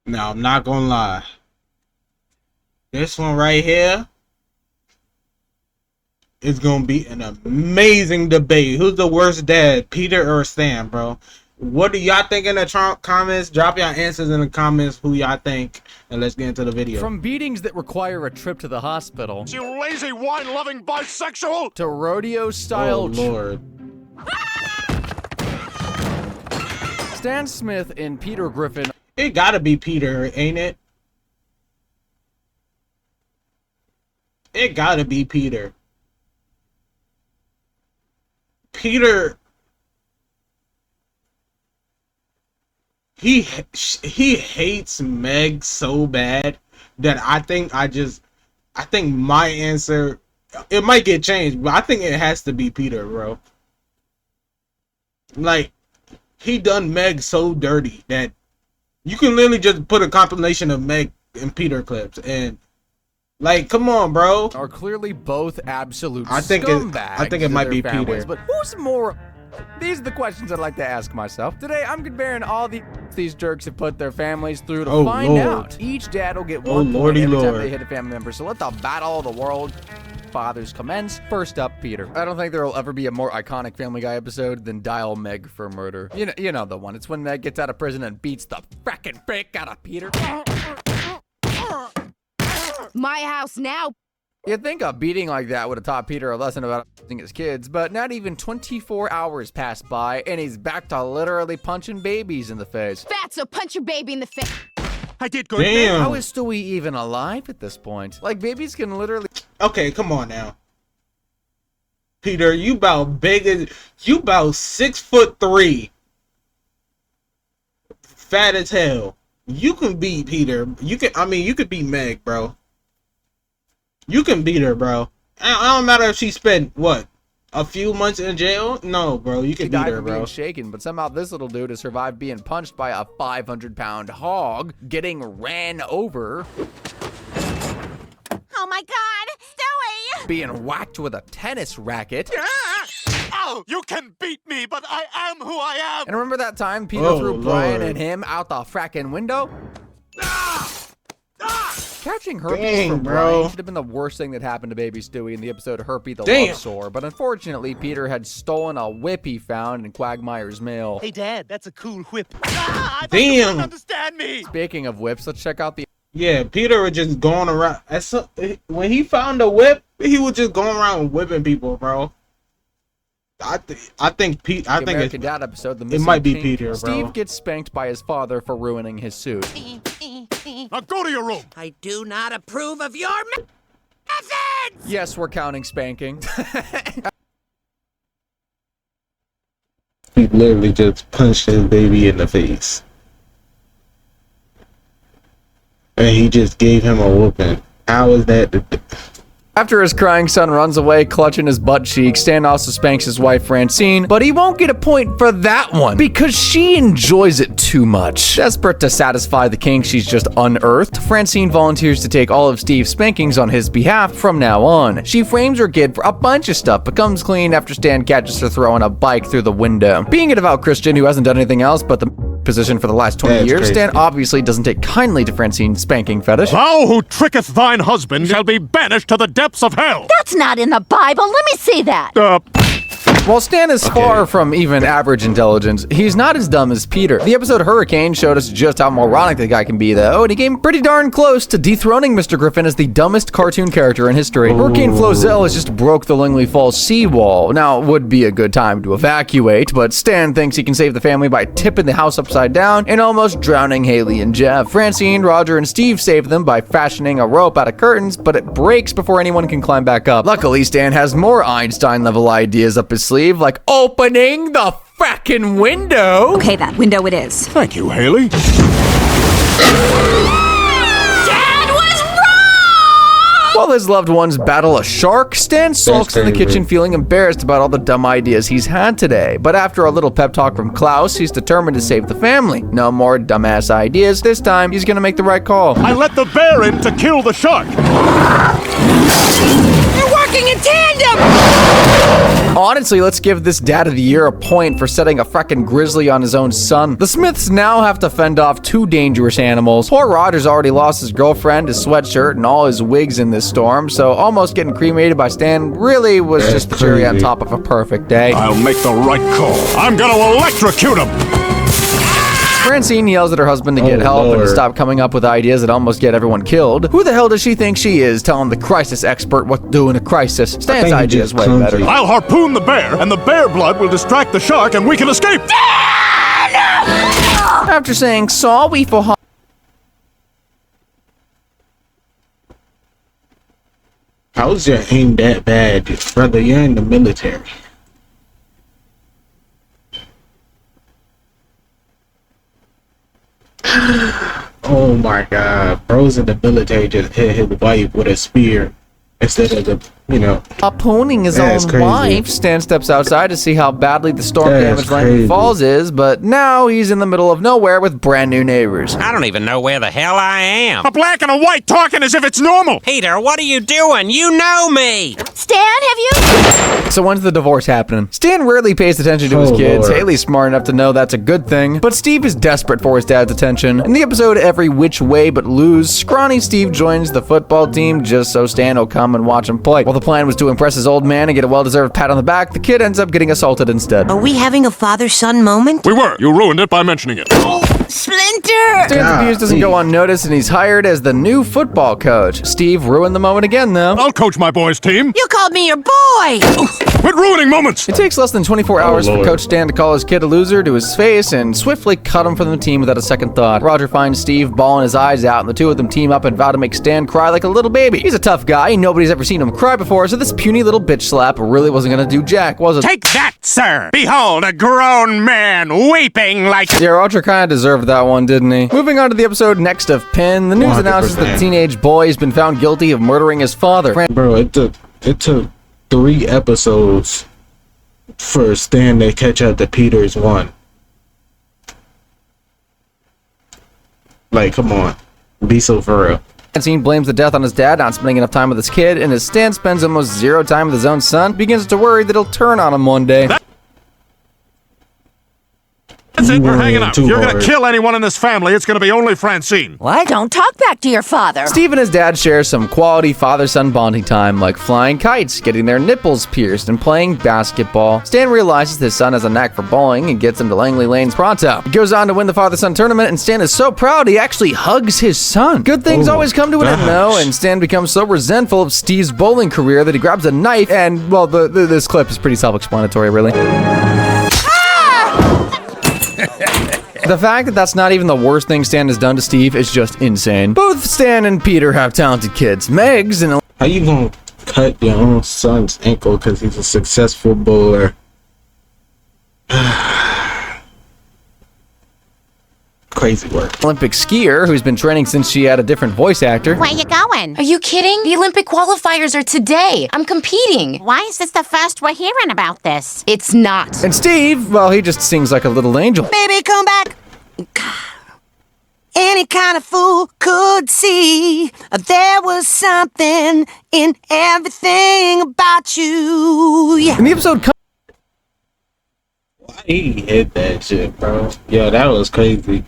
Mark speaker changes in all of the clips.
Speaker 1: Now, I'm not gonna lie. This one right here is gonna be an amazing debate. Who's the worst dad, Peter or Stan, bro? What do y'all think in the comments? Drop your answers in the comments who y'all think, and let's get into the video.
Speaker 2: From beatings that require a trip to the hospital,
Speaker 3: You lazy wine-loving bisexual!
Speaker 2: to rodeo-style
Speaker 1: Oh, Lord.
Speaker 2: Stan Smith and Peter Griffin.
Speaker 1: It gotta be Peter, ain't it? It gotta be Peter. Peter... He hates Meg so bad that I think my answer, it might get changed, but I think it has to be Peter, bro. Like, he done Meg so dirty that you can literally just put a compilation of Meg and Peter clips and, like, come on, bro.
Speaker 2: Are clearly both absolute
Speaker 1: I think
Speaker 2: scumbags
Speaker 1: it might be
Speaker 2: to their families,
Speaker 1: Peter.
Speaker 2: But who's more... These are the questions I'd like to ask myself. Today, I'm comparing all these jerks have put their families through to find
Speaker 1: Lord.
Speaker 2: out. Each dad will get
Speaker 1: Oh,
Speaker 2: one point
Speaker 1: Lordy
Speaker 2: every time
Speaker 1: Lord.
Speaker 2: they hit a family member. So let the battle of the world fathers commence. First up, Peter. I don't think there will ever be a more iconic Family Guy episode than Dial Meg for Murder. You know the one. It's when Meg gets out of prison and beats the frackin' frick out of Peter.
Speaker 4: My house now.
Speaker 2: You'd think a beating like that would have taught Peter a lesson about abusing his kids, but not even 24 hours passed by, and he's back to literally punching babies in the face.
Speaker 4: Fatso, punch your baby in the face.
Speaker 3: I did good.
Speaker 1: Damn.
Speaker 2: How is Stewie even alive at this point? Like, babies can literally...
Speaker 1: Okay, come on now. Peter, you about 6'3", fat as hell. You can beat Peter. You could beat Meg, bro. You can beat her, bro. I don't matter if she spent what, a few months in jail. No, bro, you can beat
Speaker 2: died
Speaker 1: her,
Speaker 2: from
Speaker 1: bro.
Speaker 2: being shaken, but somehow this little dude has survived being punched by a 500-pound hog, getting ran over,
Speaker 4: Oh my God, Stewie!
Speaker 2: being whacked with a tennis racket.
Speaker 3: Oh, you can beat me, but I am who I am!
Speaker 2: And remember that time Peter
Speaker 1: Oh,
Speaker 2: threw Brian
Speaker 1: Lord.
Speaker 2: and him out the frackin' window? Catching herpes
Speaker 1: Dang,
Speaker 2: from
Speaker 1: bro.
Speaker 2: Brian should have been the worst thing that happened to baby Stewie in the episode Herpy the
Speaker 1: Damn.
Speaker 2: Love Sore, but unfortunately Peter had stolen a whip he found in Quagmire's mail.
Speaker 5: Hey, Dad, that's a cool whip.
Speaker 3: I thought you
Speaker 1: Damn.
Speaker 3: couldn't understand me!
Speaker 2: Speaking of whips, let's check out the...
Speaker 1: Yeah, Peter was just going around. When he found a whip, he was just going around whipping people, bro. I think
Speaker 2: American Dad episode, The
Speaker 1: it
Speaker 2: Missing
Speaker 1: might be
Speaker 2: Pink.
Speaker 1: Peter, bro.
Speaker 2: Steve gets spanked by his father for ruining his suit.
Speaker 3: Now go to your room!
Speaker 5: I do not approve of your methods!
Speaker 2: Yes, we're counting spanking.
Speaker 1: He literally just punched his baby in the face. And he just gave him a whooping. How is that?
Speaker 2: After his crying son runs away, clutching his butt cheek, Stan also spanks his wife Francine, but he won't get a point for that one because she enjoys it too much. Desperate to satisfy the kink she's just unearthed, Francine volunteers to take all of Steve's spankings on his behalf from now on. She frames her kid for a bunch of stuff, but comes clean after Stan catches her throwing a bike through the window. Being a devout Christian who hasn't done anything else but the position for the last 20
Speaker 1: That's
Speaker 2: years,
Speaker 1: crazy.
Speaker 2: Stan obviously doesn't take kindly to Francine's spanking fetish.
Speaker 3: Thou who tricketh thine husband shall be banished to the depths of hell!
Speaker 4: That's not in the Bible. Let me see that.
Speaker 2: While Stan is far from even average intelligence, he's not as dumb as Peter. The episode Hurricane showed us just how moronic the guy can be, though, and he came pretty darn close to dethroning Mr. Griffin as the dumbest cartoon character in history. Hurricane Flozell has just broke the Langley Falls seawall. Now, it would be a good time to evacuate, but Stan thinks he can save the family by tipping the house upside down and almost drowning Haley and Jeff. Francine, Roger, and Steve save them by fashioning a rope out of curtains, but it breaks before anyone can climb back up. Luckily, Stan has more Einstein-level ideas up his sleeve, like opening the frackin' window.
Speaker 6: Okay, that window it is.
Speaker 3: Thank you, Haley.
Speaker 4: Dad was wrong!
Speaker 2: While his loved ones battle a shark, Stan sulks in the kitchen feeling embarrassed about all the dumb ideas he's had today. But after a little pep talk from Klaus, he's determined to save the family. No more dumbass ideas. This time, he's gonna make the right call.
Speaker 3: I let the bear in to kill the shark! You whack
Speaker 5: working in tandem!
Speaker 2: Honestly, let's give this Dad of the Year a point for setting a frickin' grizzly on his own son. The Smiths now have to fend off two dangerous animals. Poor Roger's already lost his girlfriend, his sweatshirt, and all his wigs in this storm, so almost getting cremated by Stan really was just the cherry on top of a perfect day.
Speaker 3: I'll make the right call. I'm gonna electrocute him!
Speaker 2: Francine yells at her husband to get help and to stop coming up with ideas that almost get everyone killed. Who the hell does she think she is, telling the crisis expert what to do in a crisis? Stan's idea is way better.
Speaker 3: I'll harpoon the bear, and the bear blood will distract the shark, and we can escape!
Speaker 2: After saying sorry for
Speaker 1: How's your aim that bad, brother? You're in the military. Oh my god, bro's in the military just hit his wife with a spear instead of the,
Speaker 2: harpooning his
Speaker 1: That's
Speaker 2: own
Speaker 1: crazy.
Speaker 2: wife. Stan steps outside to see how badly the storm
Speaker 1: That's
Speaker 2: damage Langdon
Speaker 1: crazy.
Speaker 2: Falls is, but now he's in the middle of nowhere with brand new neighbors.
Speaker 6: I don't even know where the hell I am.
Speaker 3: A black and a white talking as if it's normal!
Speaker 6: Peter, what are you doing? You know me!
Speaker 4: Stan, have you?
Speaker 2: So when's the divorce happening? Stan rarely pays attention to his
Speaker 1: Oh,
Speaker 2: kids.
Speaker 1: Lord.
Speaker 2: Haley's smart enough to know that's a good thing, but Steve is desperate for his dad's attention. In the episode Every Which Way But Lose, scrawny Steve joins the football team just so Stan will come and watch him play. While the plan was to impress his old man and get a well-deserved pat on the back, the kid ends up getting assaulted instead.
Speaker 5: Are we having a father-son moment?
Speaker 3: We were. You ruined it by mentioning it.
Speaker 5: Splinter!
Speaker 2: Stan's abuse doesn't go unnoticed and he's hired as the new football coach. Steve ruined the moment again though.
Speaker 3: I'll coach my boys' team.
Speaker 5: You called me your boy!
Speaker 3: Quit ruining moments!
Speaker 2: It takes less than 24 hours for
Speaker 1: Lord.
Speaker 2: Coach Stan to call his kid a loser to his face and swiftly cut him from the team without a second thought. Roger finds Steve bawling his eyes out and the two of them team up and vow to make Stan cry like a little baby. He's a tough guy, nobody's ever seen him cry before, so this puny little bitch slap really wasn't gonna do jack, was it?
Speaker 3: Take that, sir! Behold a grown man weeping like...
Speaker 2: Yeah, Roger kinda deserved that one, didn't he? Moving on to the episode next of Penn, the news announces that the
Speaker 1: 100%.
Speaker 2: teenage boy has been found guilty of murdering his father.
Speaker 1: Bro, it took 3 episodes for Stan to catch up to Peter's one. Like, come on, be so for real.
Speaker 2: Francine blames the death on his dad not spending enough time with his kid, and as Stan spends almost zero time with his own son, begins to worry that he'll turn on him one day.
Speaker 3: That's it, we're
Speaker 1: Worrying
Speaker 3: hanging out.
Speaker 1: too
Speaker 3: If you're gonna
Speaker 1: hard.
Speaker 3: kill anyone in this family, it's gonna be only Francine.
Speaker 4: What? Don't talk back to your father.
Speaker 2: Steve and his dad share some quality father-son bonding time, like flying kites, getting their nipples pierced, and playing basketball. Stan realizes his son has a knack for bowling and gets him to Langley Lanes pronto. He goes on to win the father-son tournament, and Stan is so proud he actually hugs his son. Good things
Speaker 1: Oh,
Speaker 2: always come to an end, though,
Speaker 1: gosh.
Speaker 2: and Stan becomes so resentful of Steve's bowling career that he grabs a knife, and, well, this clip is pretty self-explanatory, really. The fact that that's not even the worst thing Stan has done to Steve is just insane. Both Stan and Peter have talented kids. Meg's and
Speaker 1: How you gonna cut your own son's ankle because he's a successful bowler? Crazy work.
Speaker 2: Olympic skier who's been training since she had a different voice actor.
Speaker 4: Where you going?
Speaker 7: Are you kidding? The Olympic qualifiers are today. I'm competing.
Speaker 4: Why is this the first we're hearing about this?
Speaker 7: It's not.
Speaker 2: And Steve, well, he just sings like a little angel.
Speaker 5: Baby, come back! Any kind of fool could see there was something in everything about you. Yeah.
Speaker 2: In the episode
Speaker 1: He hit that shit, bro. Yo, that was crazy.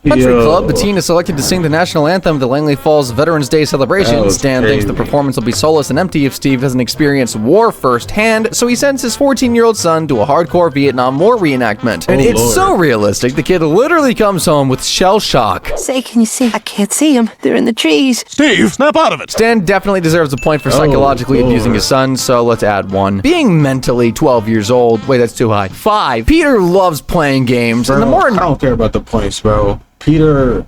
Speaker 2: Country
Speaker 1: Yo.
Speaker 2: Club, the teen is selected to sing the national anthem of the Langley Falls Veterans Day celebration.
Speaker 1: That was
Speaker 2: Stan thinks the
Speaker 1: crazy.
Speaker 2: performance will be soulless and empty if Steve doesn't experience war firsthand, so he sends his 14-year-old son to a hardcore Vietnam War reenactment. And
Speaker 1: Oh,
Speaker 2: it's
Speaker 1: Lord.
Speaker 2: so realistic, the kid literally comes home with shell shock.
Speaker 5: Say, can you see? I can't see them. They're in the trees.
Speaker 3: Steve, snap out of it!
Speaker 2: Stan definitely deserves a point for psychologically
Speaker 1: Lord.
Speaker 2: abusing his son, so let's add one. Being mentally 12 years old, wait, that's too high. 5. Peter loves playing games, and the more
Speaker 1: I don't care about the points, bro. Peter,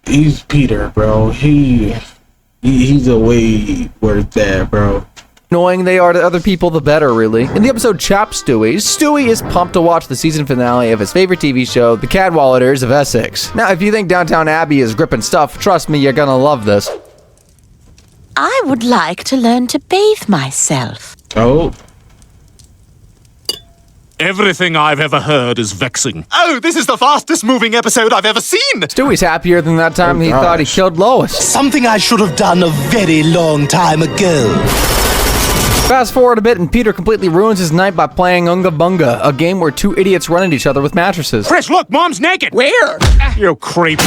Speaker 1: he's Peter, bro. He's a way worth that, bro.
Speaker 2: annoying they are to other people, the better, really. In the episode Chop Stewie, Stewie is pumped to watch the season finale of his favorite TV show, The Cadwalladers of Essex. Now, if you think Downtown Abbey is gripping stuff, trust me, you're gonna love this.
Speaker 7: I would like to learn to bathe myself.
Speaker 1: Oh,
Speaker 3: Everything I've ever heard is vexing. Oh, this is the fastest moving episode I've ever seen!
Speaker 2: Stewie's happier than that time he thought he killed Lois.
Speaker 8: Something I should have done a very long time ago.
Speaker 2: Fast forward a bit and Peter completely ruins his night by playing Unga Bunga, a game where two idiots run at each other with mattresses.
Speaker 6: Chris, look, Mom's naked.
Speaker 3: Where? You creep.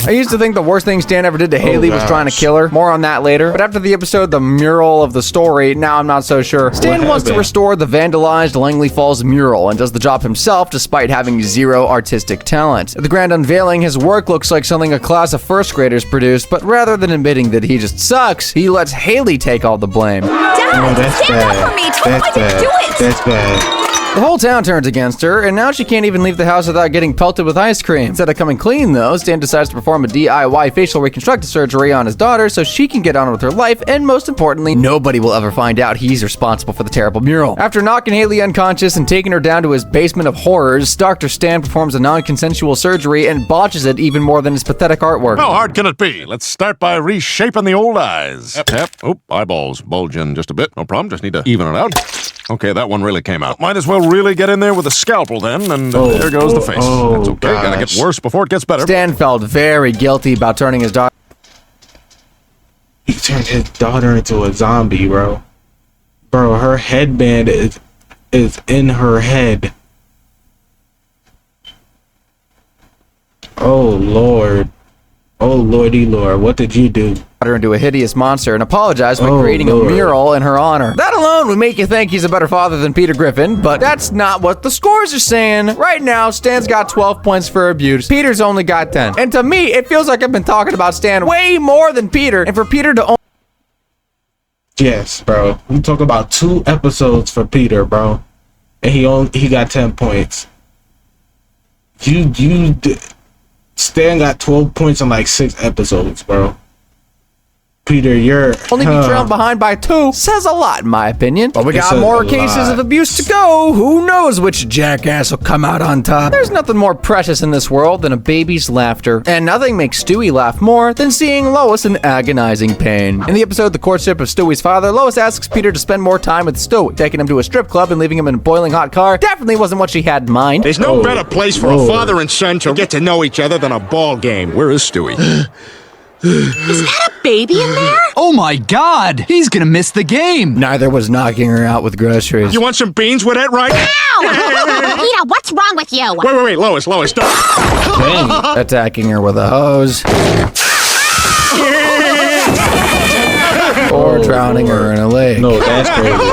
Speaker 2: I used to think the worst thing Stan ever did to Haley was trying to kill her. More on that later. But after the episode, The Mural of the Story, now I'm not so sure. Stan wants to restore the vandalized Langley Falls mural and does the job himself despite having zero artistic talent. At the grand unveiling, his work looks like something a class of first graders produced, but rather than admitting that he just sucks, he lets Haley take all the blame.
Speaker 4: Dad, stand up for me. Tell me why did you do it.
Speaker 1: That's bad.
Speaker 2: The whole town turns against her, and now she can't even leave the house without getting pelted with ice cream. Instead of coming clean, though, Stan decides to perform a DIY facial reconstructive surgery on his daughter so she can get on with her life, and most importantly, nobody will ever find out he's responsible for the terrible mural. After knocking Haley unconscious and taking her down to his basement of horrors, Dr. Stan performs a non-consensual surgery and botches it even more than his pathetic artwork.
Speaker 3: How hard can it be? Let's start by reshaping the old eyes. Yep. Oop, eyeballs bulge in just a bit. No problem, just need to even it out. Okay, that one really came out. Might as well really get in there with a scalpel then, and there goes the face. That's okay, gotta get worse before it gets better.
Speaker 2: Stan felt very guilty about turning his daughter.
Speaker 1: He turned his daughter into a zombie, bro. Bro, her headband is in her head. Oh, Lord. Oh, Lordy Lord, what did you do?
Speaker 2: Into a hideous monster and apologized by creating a mural in her honor. That alone would make you think he's a better father than Peter Griffin, but that's not what the scores are saying. Right now, Stan's got 12 points for abuse. Peter's only got 10. And to me, it feels like I've been talking about Stan way more than Peter, and for Peter to
Speaker 1: Yes, bro. We talk about 2 episodes for Peter, bro. And he got 10 points. Stan got 12 points on like 6 episodes, bro. Peter, you're
Speaker 2: only be trailed behind by 2 says a lot, in my opinion. But we got more cases of abuse to go. Who knows which jackass will come out on top? There's nothing more precious in this world than a baby's laughter. And nothing makes Stewie laugh more than seeing Lois in agonizing pain. In the episode The Courtship of Stewie's Father, Lois asks Peter to spend more time with Stewie. Taking him to a strip club and leaving him in a boiling hot car definitely wasn't what she had in mind.
Speaker 3: There's no better place for a father and son to get to know each other than a ball game. Where is Stewie?
Speaker 7: Is that a baby in there?
Speaker 9: Oh my God! He's gonna miss the game!
Speaker 2: Neither was knocking her out with groceries.
Speaker 3: You want some beans with it, right?
Speaker 4: Ow! Peter, what's wrong with you?
Speaker 3: Wait, Lois, don't.
Speaker 2: Attacking her with a hose. Or drowning her in a lake.
Speaker 1: No, that's crazy.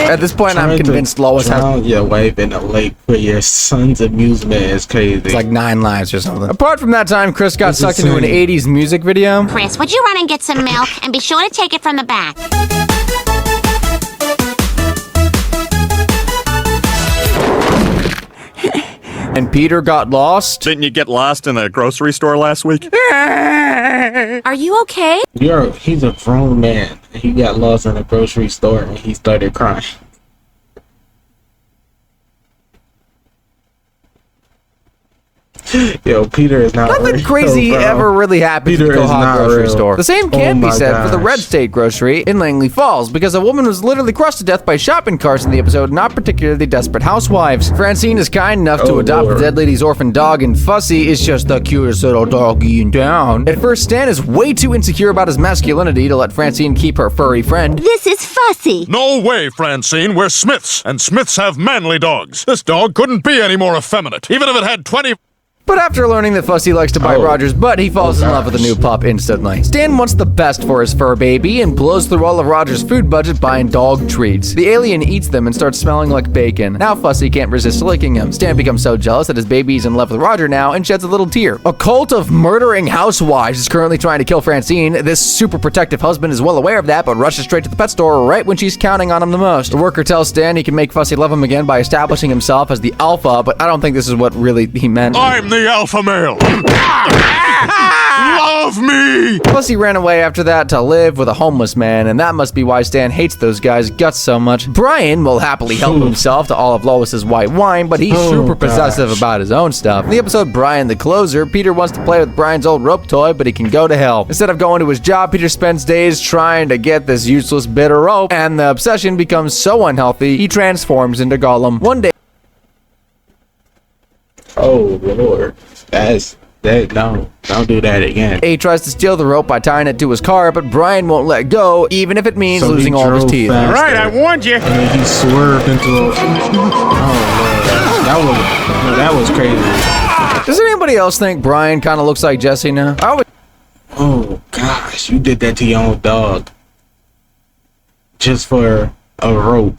Speaker 2: At this point, I'm convinced Lois has
Speaker 1: your wife in a lake for your son's amusement is crazy.
Speaker 2: It's like 9 lives or something. Apart from that time, Chris got sucked into an 80s music video.
Speaker 4: Chris, would you run and get some milk? And be sure to take it from the back.
Speaker 2: And Peter got lost.
Speaker 3: Didn't you get lost in a grocery store last week?
Speaker 7: Are you okay?
Speaker 1: He's a grown man. He got lost in a grocery store and he started crying. Yo, Peter is not
Speaker 2: Nothing
Speaker 1: real,
Speaker 2: crazy
Speaker 1: bro.
Speaker 2: ever really happens
Speaker 1: Peter
Speaker 2: at the
Speaker 1: is
Speaker 2: Hot
Speaker 1: not
Speaker 2: grocery
Speaker 1: real.
Speaker 2: store. The same can't be
Speaker 1: my
Speaker 2: said for the
Speaker 1: gosh.
Speaker 2: Red State Grocery in Langley Falls, because a woman was literally crushed to death by shopping carts in the episode, not particularly desperate housewives. Francine is kind enough to adopt the dead lady's orphan dog, and Fussy is just the cutest little doggy in town. At first, Stan is way too insecure about his masculinity to let Francine keep her furry friend.
Speaker 4: This is Fussy.
Speaker 3: No way, Francine. We're Smiths, and Smiths have manly dogs. This dog couldn't be any more effeminate, even if it had 20...
Speaker 2: But after learning that Fussy likes to bite Roger's butt, he falls in love with the new pup instantly. Stan wants the best for his fur baby and blows through all of Roger's food budget buying dog treats. The alien eats them and starts smelling like bacon. Now Fussy can't resist licking him. Stan becomes so jealous that his baby's in love with Roger now and sheds a little tear. A cult of murdering housewives is currently trying to kill Francine. This super protective husband is well aware of that, but rushes straight to the pet store right when she's counting on him the most. The worker tells Stan he can make Fussy love him again by establishing himself as the alpha, but I don't think this is what really he meant.
Speaker 3: I'm the alpha male. Love me!
Speaker 2: Plus, he ran away after that to live with a homeless man, and that must be why Stan hates those guys' guts so much. Brian will happily help himself to all of Lois's white wine, but he's super possessive about his own stuff. In the episode Brian the Closer, Peter wants to play with Brian's old rope toy, but he can go to hell. Instead of going to his job, Peter spends days trying to get this useless bit of rope, and the obsession becomes so unhealthy, he transforms into Gollum. One day,
Speaker 1: Oh Lord, no, don't do that again.
Speaker 2: he tries to steal the rope by tying it to his car, but Brian won't let go, even if it means
Speaker 1: So he
Speaker 2: losing all of his
Speaker 1: drove
Speaker 2: teeth.
Speaker 1: faster.
Speaker 6: Right, I warned you.
Speaker 1: And then he swerved into a. Oh Lord, that was crazy.
Speaker 2: Does anybody else think Brian kind of looks like Jesse now?
Speaker 1: Oh gosh, you did that to your own dog. Just for a rope.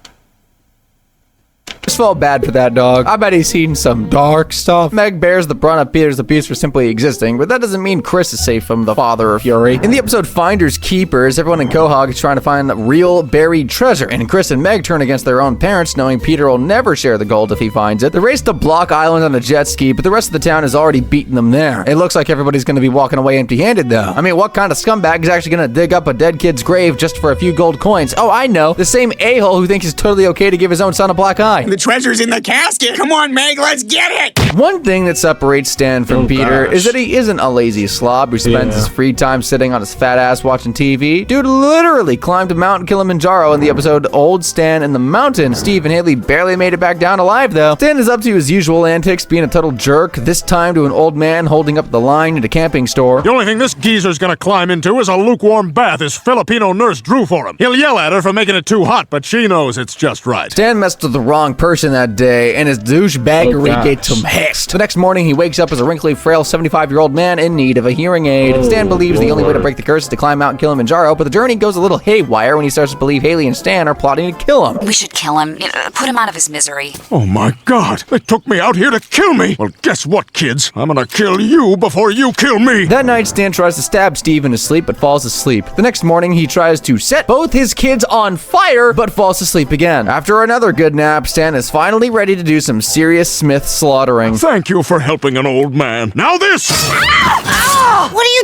Speaker 2: Just felt bad for that dog. I bet he's seen some dark stuff. Meg bears the brunt of Peter's abuse for simply existing, but that doesn't mean Chris is safe from the father of fury. In the episode Finders Keepers, everyone in Quahog is trying to find real buried treasure, and Chris and Meg turn against their own parents, knowing Peter will never share the gold if he finds it. They race to Block Island on a jet ski, but the rest of the town has already beaten them there. It looks like everybody's going to be walking away empty-handed, though. I mean, what kind of scumbag is actually going to dig up a dead kid's grave just for a few gold coins? Oh, I know. The same a-hole who thinks it's totally okay to give his own son a black eye.
Speaker 10: The treasure's in the casket. Come on, Meg, let's get it.
Speaker 2: One thing that separates Stan from Peter is that he isn't a lazy slob who spends his free time sitting on his fat ass watching TV. Dude literally climbed Mount Kilimanjaro in the episode Old Stan in the Mountain. Steve and Haley barely made it back down alive, though. Stan is up to his usual antics, being a total jerk, this time to an old man holding up the line at a camping store.
Speaker 3: The only thing this geezer's gonna climb into is a lukewarm bath his Filipino nurse drew for him. He'll yell at her for making it too hot, but she knows it's just right.
Speaker 2: Stan messed with the wrong person that day, and his douchebaggery gets him hissed. The next morning, he wakes up as a wrinkly, frail 75-year-old man in need of a hearing aid. Stan believes the only way to break the curse is to climb Mount Kilimanjaro, but the journey goes a little haywire when he starts to believe Haley and Stan are plotting to kill him.
Speaker 7: We should kill him. Put him out of his misery.
Speaker 3: Oh my God, they took me out here to kill me. Well, guess what, kids? I'm gonna kill you before you kill me.
Speaker 2: That night, Stan tries to stab Steve in his sleep, but falls asleep. The next morning, he tries to set both his kids on fire, but falls asleep again. After another good nap, Stan is finally ready to do some serious Smith slaughtering.
Speaker 3: Thank you for helping an old man. Now this!
Speaker 5: Oh, what are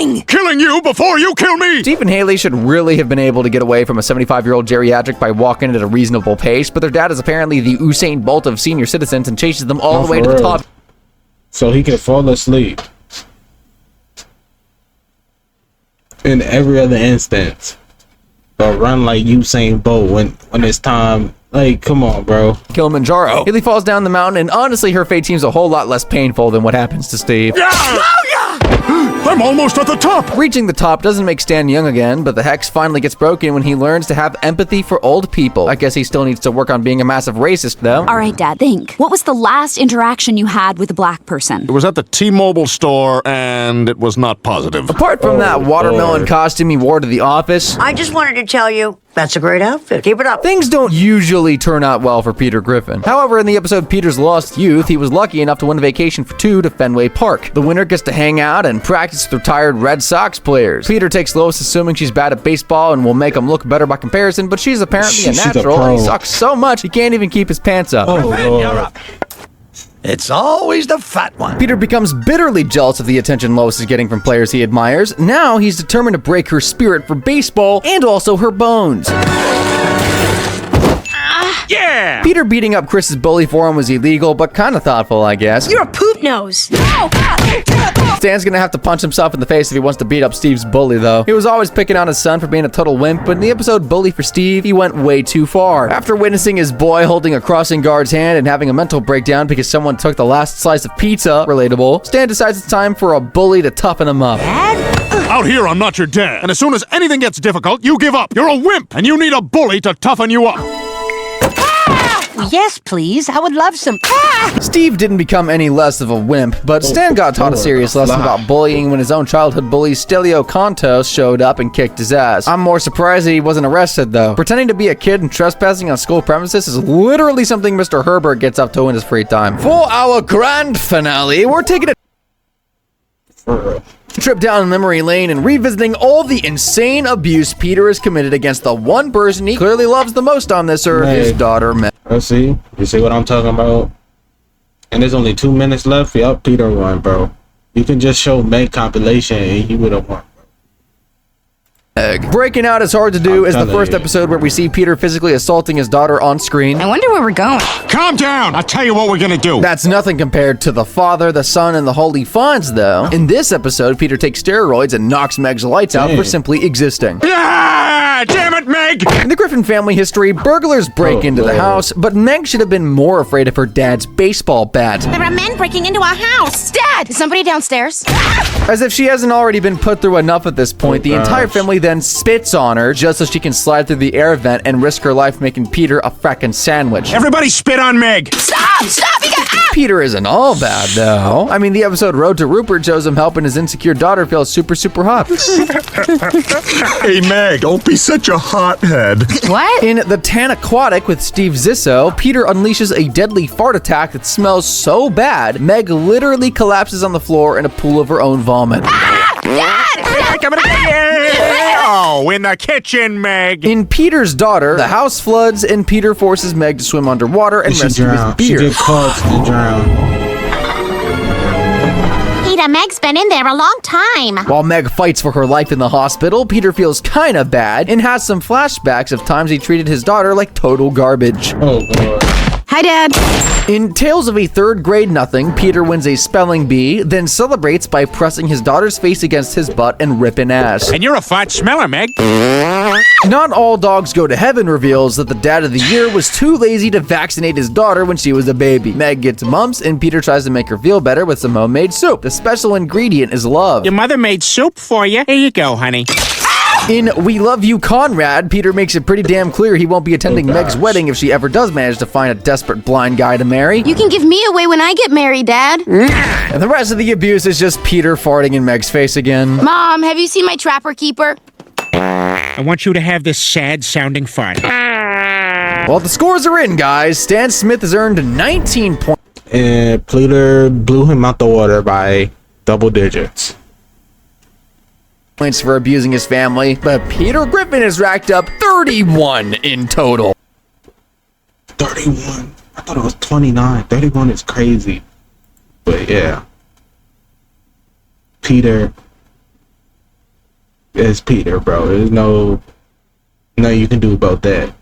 Speaker 5: you doing?
Speaker 3: Killing you before you kill me!
Speaker 2: Steve and Haley should really have been able to get away from a 75-year-old geriatric by walking at a reasonable pace, but their dad is apparently the Usain Bolt of senior citizens and chases them all the way to the top.
Speaker 1: So he can fall asleep. In every other instance. But run like Usain Bolt when it's time. Like, come on, bro.
Speaker 2: Kilimanjaro. Haley falls down the mountain, and honestly, her fate seems a whole lot less painful than what happens to Steve.
Speaker 3: I'm almost at the top!
Speaker 2: Reaching the top doesn't make Stan young again, but the hex finally gets broken when he learns to have empathy for old people. I guess he still needs to work on being a massive racist, though.
Speaker 11: All right, Dad, think. What was the last interaction you had with a black person?
Speaker 3: It was at the T-Mobile store, and it was not positive.
Speaker 2: Apart from that watermelon costume he wore to the office,
Speaker 12: I just wanted to tell you, that's a great outfit. Keep it up.
Speaker 2: things don't usually turn out well for Peter Griffin. However, in the episode Peter's Lost Youth, he was lucky enough to win a vacation for 2 to Fenway Park. The winner gets to hang out and practice with retired Red Sox players. Peter takes Lois assuming she's bad at baseball and will make him look better by comparison, but she's apparently a
Speaker 1: She's a
Speaker 2: natural,
Speaker 1: pro.
Speaker 2: and he sucks so much he can't even keep his pants up.
Speaker 1: Oh, Lord.
Speaker 8: It's always the fat one.
Speaker 2: Peter becomes bitterly jealous of the attention Lois is getting from players he admires. Now he's determined to break her spirit for baseball and also her bones.
Speaker 6: Yeah!
Speaker 2: Peter beating up Chris's bully for him was illegal, but kind of thoughtful, I guess.
Speaker 12: You're a poop nose.
Speaker 2: Stan's gonna have to punch himself in the face if he wants to beat up Steve's bully, though. He was always picking on his son for being a total wimp, but in the episode Bully for Steve, he went way too far. After witnessing his boy holding a crossing guard's hand and having a mental breakdown because someone took the last slice of pizza, relatable, Stan decides it's time for a bully to toughen him up.
Speaker 3: Out here, I'm not your dad. And as soon as anything gets difficult, you give up. You're a wimp, and you need a bully to toughen you up.
Speaker 12: Yes, please. I would love some.
Speaker 2: Steve didn't become any less of a wimp, but Stan got taught a serious lesson about bullying when his own childhood bully Stelio Contos showed up and kicked his ass. I'm more surprised that he wasn't arrested, though. Pretending to be a kid and trespassing on school premises is literally something Mr. Herbert gets up to in his free time. For our grand finale, we're taking a trip down memory lane and revisiting all the insane abuse Peter has committed against the one person he clearly loves the most on this earth, his daughter, Meg.
Speaker 1: Let's see. You see what I'm talking about? And there's only 2 minutes left. Yup, Peter won, bro. You can just show Meg compilation and he would have won.
Speaker 2: Breaking out is hard to do is the first episode where we see Peter physically assaulting his daughter on screen.
Speaker 7: I wonder where we're going.
Speaker 3: Calm down! I'll tell you what we're gonna do.
Speaker 2: That's nothing compared to the Father, the Son, and the Holy Fonz, though. In this episode, Peter takes steroids and knocks Meg's lights out for simply existing.
Speaker 6: Ah, damn it, Meg!
Speaker 2: In the Griffin family history, burglars break into the house, but Meg should have been more afraid of her dad's baseball bat.
Speaker 4: There are men breaking into our house.
Speaker 7: Dad, is somebody downstairs?
Speaker 2: As if she hasn't already been put through enough at this point, the entire family then spits on her just so she can slide through the air vent and risk her life making Peter a frackin' sandwich.
Speaker 6: Everybody spit on Meg!
Speaker 7: Stop! Stop! You got
Speaker 2: Peter isn't all bad, though. I mean, the episode Road to Rupert shows him helping his insecure daughter feel super, super hot.
Speaker 3: Hey, Meg, don't be such a hothead.
Speaker 7: What?
Speaker 2: In The Tan Aquatic with Steve Zissou, Peter unleashes a deadly fart attack that smells so bad, Meg literally collapses on the floor in a pool of her own vomit.
Speaker 6: Oh, in the kitchen, Meg!
Speaker 2: In Peter's Daughter, the house floods and Peter forces Meg to swim underwater and rescue his
Speaker 1: She
Speaker 2: beer.
Speaker 1: get caught and drowned.
Speaker 4: Peter, Meg's been in there a long time.
Speaker 2: While Meg fights for her life in the hospital, Peter feels kinda bad and has some flashbacks of times he treated his daughter like total garbage.
Speaker 1: Oh, God.
Speaker 11: Hi, Dad.
Speaker 2: In Tales of a Third Grade Nothing, Peter wins a spelling bee, then celebrates by pressing his daughter's face against his butt and ripping ass.
Speaker 6: And you're a fart smeller, Meg.
Speaker 2: Not All Dogs Go to Heaven reveals that the dad of the year was too lazy to vaccinate his daughter when she was a baby. Meg gets mumps and Peter tries to make her feel better with some homemade soup. The special ingredient is love.
Speaker 6: Your mother made soup for you. Here you go, honey.
Speaker 2: In We Love You, Conrad, Peter makes it pretty damn clear he won't be attending Meg's wedding if she ever does manage to find a desperate blind guy to marry.
Speaker 7: You can give me away when I get married, Dad.
Speaker 2: And the rest of the abuse is just Peter farting in Meg's face again.
Speaker 7: Mom, have you seen my trapper keeper?
Speaker 6: I want you to have this sad-sounding fart.
Speaker 2: Well, the scores are in, guys. Stan Smith has earned 19 points.
Speaker 1: And Peter blew him out the water by double digits.
Speaker 2: For abusing his family, but Peter Griffin has racked up 31 in total.
Speaker 1: 31. I thought it was 29. 31 is crazy. But yeah. Peter is Peter, bro. There's no you can do about that.